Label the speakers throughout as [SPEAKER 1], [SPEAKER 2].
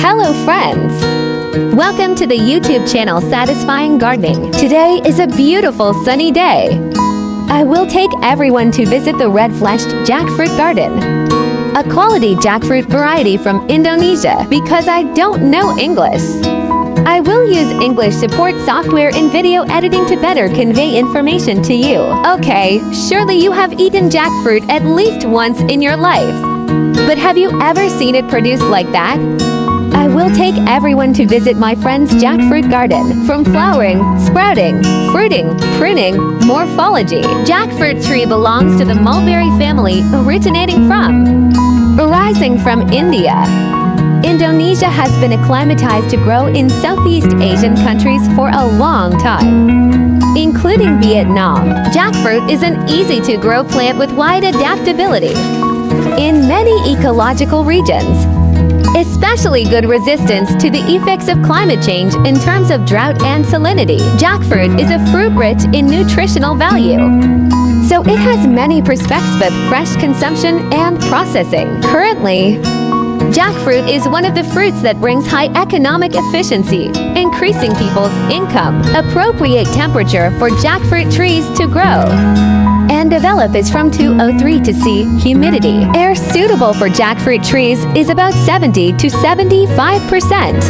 [SPEAKER 1] Hello friends! Welcome to the YouTube channel Satisfying Gardening. Today is a beautiful sunny day. I will take everyone to visit the red-fleshed jackfruit garden, a quality jackfruit variety from Indonesia because I don't know English. I will use English support software in video editing to better convey information to you. Okay, surely you have eaten jackfruit at least once in your life. But have you ever seen it produced like that? I will take everyone to visit my friend's jackfruit garden. From flowering, sprouting, fruiting, pruning, morphology. Jackfruit tree belongs to the mulberry family, originating from, arising from India. Indonesia has been acclimatized to grow in Southeast Asian countries for a long time, including Vietnam. Jackfruit is an easy-to-grow plant with wide adaptability in many ecological regions, especially good resistance to the effects of climate change in terms of drought and salinity. Jackfruit is a fruit rich in nutritional value, so it has many prospects of fresh consumption and processing. Currently, jackfruit is one of the fruits that brings high economic efficiency, increasing people's income. Appropriate temperature for jackfruit trees to grow and develop is from 203 to C. Humidity. Air suitable for jackfruit trees is about 70 to 75%.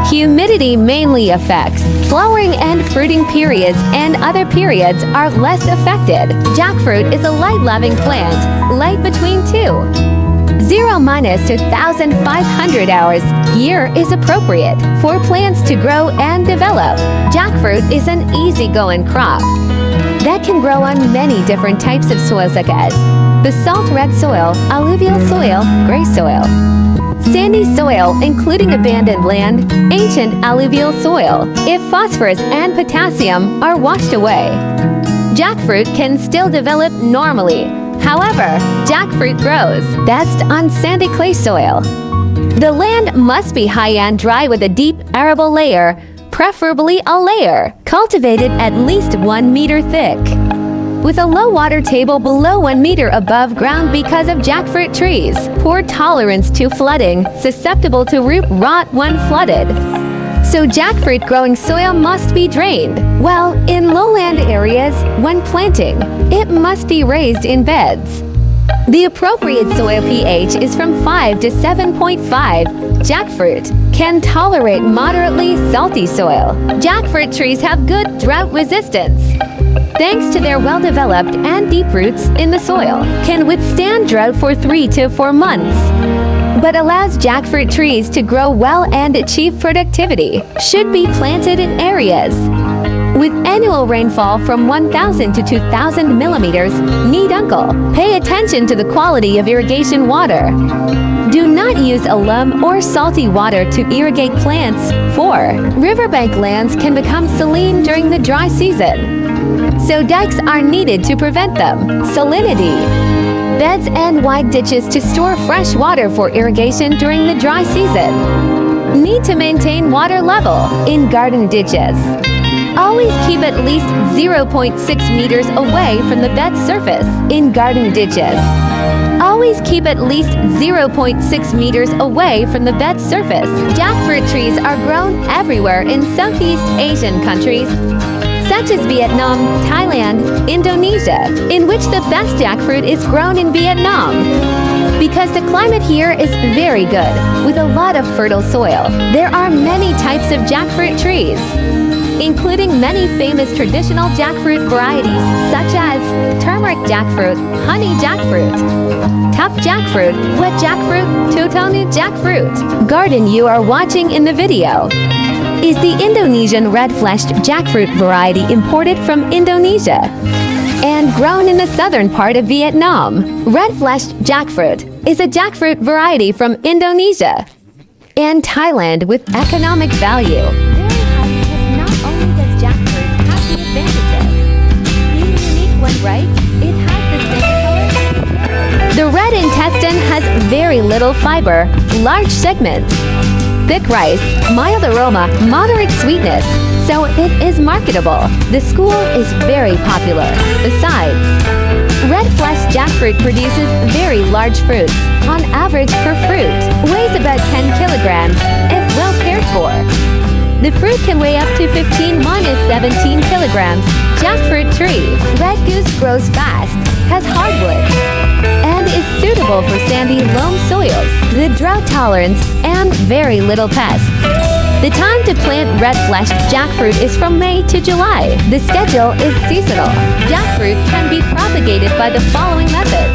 [SPEAKER 1] Humidity mainly affects flowering and fruiting periods, and other periods are less affected. Jackfruit is a light-loving plant, light between 0 to 1,500 hours year is appropriate for plants to grow and develop. Jackfruit is an easy-going crop that can grow on many different types of soil, such as the salt red soil, alluvial soil, gray soil, sandy soil including abandoned land, ancient alluvial soil, if phosphorus and potassium are washed away. Jackfruit can still develop normally. However, jackfruit grows best on sandy clay soil. The land must be high and dry with a deep arable layer, preferably a layer cultivated at least 1 meter thick, with a low water table below 1 meter above ground because of jackfruit trees. Poor tolerance to flooding, susceptible to root rot when flooded. So jackfruit growing soil must be drained. Well, in lowland areas, when planting, it must be raised in beds. The appropriate soil pH is from 5 to 7.5. Jackfruit can tolerate moderately salty soil. Jackfruit trees have good drought resistance, thanks to their well-developed and deep roots in the soil, can withstand drought for 3 to 4 months, but allows jackfruit trees to grow well and achieve productivity. Should be planted in areas with annual rainfall from 1,000 to 2,000 millimeters. Uncle, pay attention to the quality of irrigation water. Do not use alum or salty water to irrigate plants, for riverbank lands can become saline during the dry season, so dikes are needed to prevent them. Salinity. Beds and wide ditches to store fresh water for irrigation during the dry season. Need to maintain water level in garden ditches. Always keep at least 0.6 meters away from the bed surface in garden ditches. Always keep at least 0.6 meters away from the bed surface. Jackfruit trees are grown everywhere in Southeast Asian countries, such as Vietnam, Thailand, Indonesia, in which the best jackfruit is grown in Vietnam, because the climate here is very good, with a lot of fertile soil. There are many types of jackfruit trees, including many famous traditional jackfruit varieties, such as turmeric jackfruit, honey jackfruit, tough jackfruit, wet jackfruit, two-toned jackfruit. Garden you are watching in the video is the Indonesian red-fleshed jackfruit variety imported from Indonesia and grown in the southern part of Vietnam. Red-fleshed jackfruit is a jackfruit variety from Indonesia and Thailand with economic value. Right? It has the same color. The red intestine has very little fiber, large segments, thick rice, mild aroma, moderate sweetness, so it is marketable. The school is very popular. Besides, red-fleshed jackfruit produces very large fruits, on average per fruit, weighs about 10 kilograms, for. The fruit can weigh up to 15-17 kilograms. Jackfruit tree. Red goose grows fast, has hardwood, and is suitable for sandy loam soils, the drought tolerance, and very little pests. The time to plant red-fleshed jackfruit is from May to July. The schedule is seasonal. Jackfruit can be propagated by the following methods.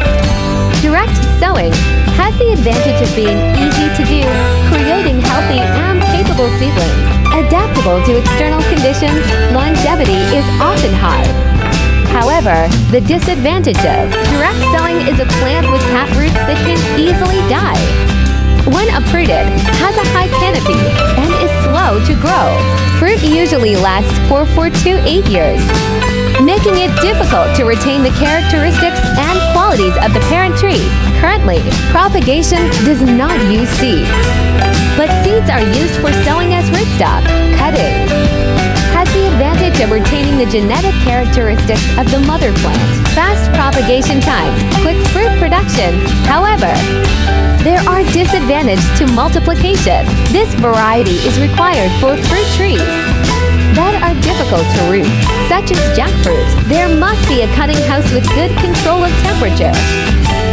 [SPEAKER 1] Direct sowing has the advantage of being easy to do, creating healthy and capable seedlings. Adaptable to external conditions, longevity is often high. However, the disadvantage of direct sowing is a plant with taproots that can easily die. When uprooted, has a high canopy and is slow to grow. Fruit usually lasts for 4 to 8 years, making it difficult to retain the characteristics and qualities of the parent tree. Currently, propagation does not use seeds, but seeds are used for sowing as rootstock. Cuttings has the advantage of retaining the genetic characteristics of the mother plant. Fast propagation time, quick fruit production. However, there are disadvantages to multiplication. This variety is required for fruit trees that are difficult to root, such as jackfruit. There must be a cutting house with good control of temperature,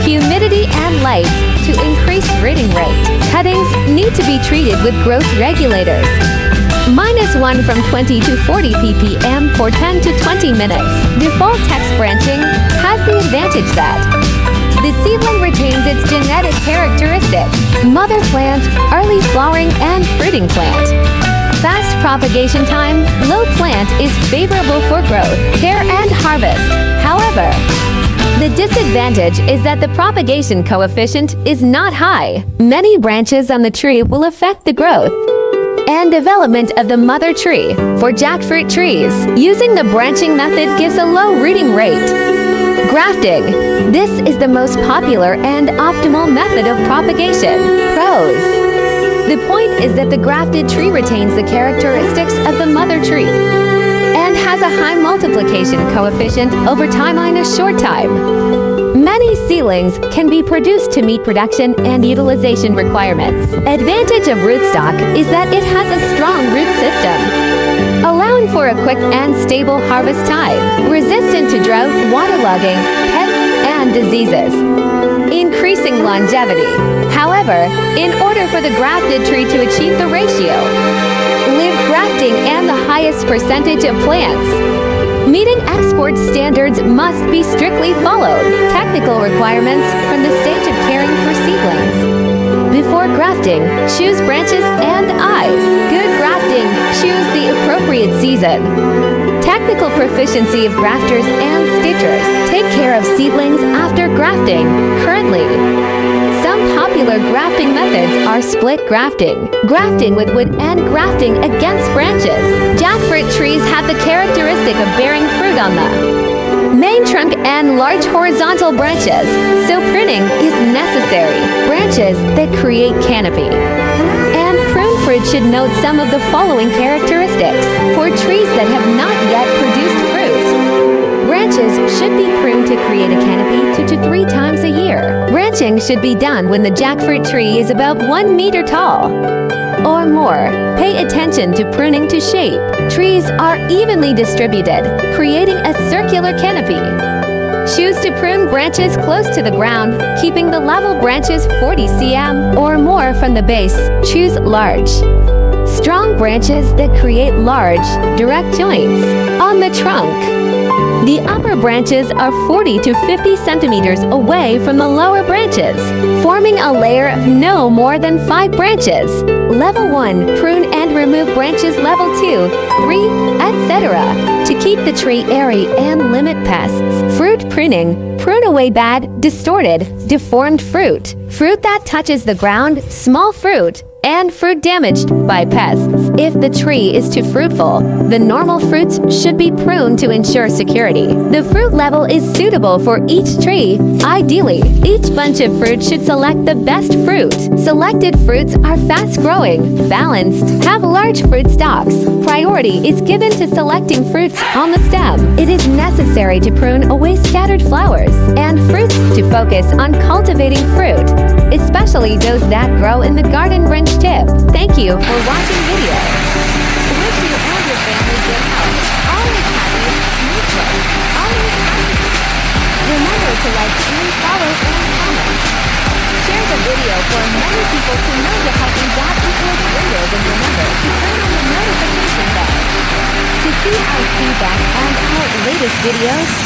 [SPEAKER 1] humidity, and light to increase rooting rate. Cuttings need to be treated with growth regulators. -1 from 20 to 40 ppm for 10 to 20 minutes. Default text branching has the advantage that the seedling retains its genetic characteristics. Mother plant, early flowering and fruiting plant. Fast propagation time, low plant is favorable for growth, care, and harvest. However, the disadvantage is that the propagation coefficient is not high. Many branches on the tree will affect the growth and development of the mother tree. For jackfruit trees, using the branching method gives a low rooting rate. Grafting. This is the most popular and optimal method of propagation. Pros. The point is that the grafted tree retains the characteristics of the mother tree and has a high multiplication coefficient over time in a short time. Many seedlings can be produced to meet production and utilization requirements. Advantage of rootstock is that it has a strong root system, allowing for a quick and stable harvest time, resistant to drought, waterlogging, pests, and diseases, increasing longevity. However, in order for the grafted tree to achieve the ratio, live grafting and the highest percentage of plants, meeting export standards must be strictly followed. Technical requirements from the stage of caring for seedlings. Before grafting, choose branches and eyes. Good grafting, choose the appropriate season. Technical proficiency of grafters and stitchers. Take care of seedlings after grafting. Currently, some popular grafting methods are split grafting, grafting with wood, and grafting against branches. Jackfruit trees have the characteristic of bearing fruit on the main trunk and large horizontal branches, so pruning is necessary. Branches that create canopy and prune fruit should note some of the following characteristics. For trees that have not yet produced fruit, branches should be pruned to create a canopy 2 to 3 times a year. Branching should be done when the jackfruit tree is about 1 meter tall or more. Pay attention to pruning to shape. Trees are evenly distributed, creating a circular canopy. Choose to prune branches close to the ground, keeping the level branches 40 cm or more from the base. Choose large, strong branches that create large, direct joints on the trunk. The upper branches are 40 to 50 centimeters away from the lower branches, forming a layer of no more than 5 branches. Level 1, prune and remove branches. Level 2, 3, etc. to keep the tree airy and limit pests. Fruit pruning. Prune away bad, distorted, deformed fruit. Fruit that touches the ground, small fruit, and fruit damaged by pests. If the tree is too fruitful, the normal fruits should be pruned to ensure security. The fruit level is suitable for each tree. Ideally, each bunch of fruit should select the best fruit. Selected fruits are fast-growing, balanced, have large fruit stalks. Priority is given to selecting fruits on the stem. It is necessary to prune away scattered flowers and fruits to focus on cultivating fruit. especially those that grow in the garden branch tip. Thank you for watching video. Wish you and your family good health. Always happy, neutral, always happy. Remember to like and follow and comment. Share the video for many people to know the healthy dot equals videos, and remember to turn on the notification bell. To see our feedback and our latest videos,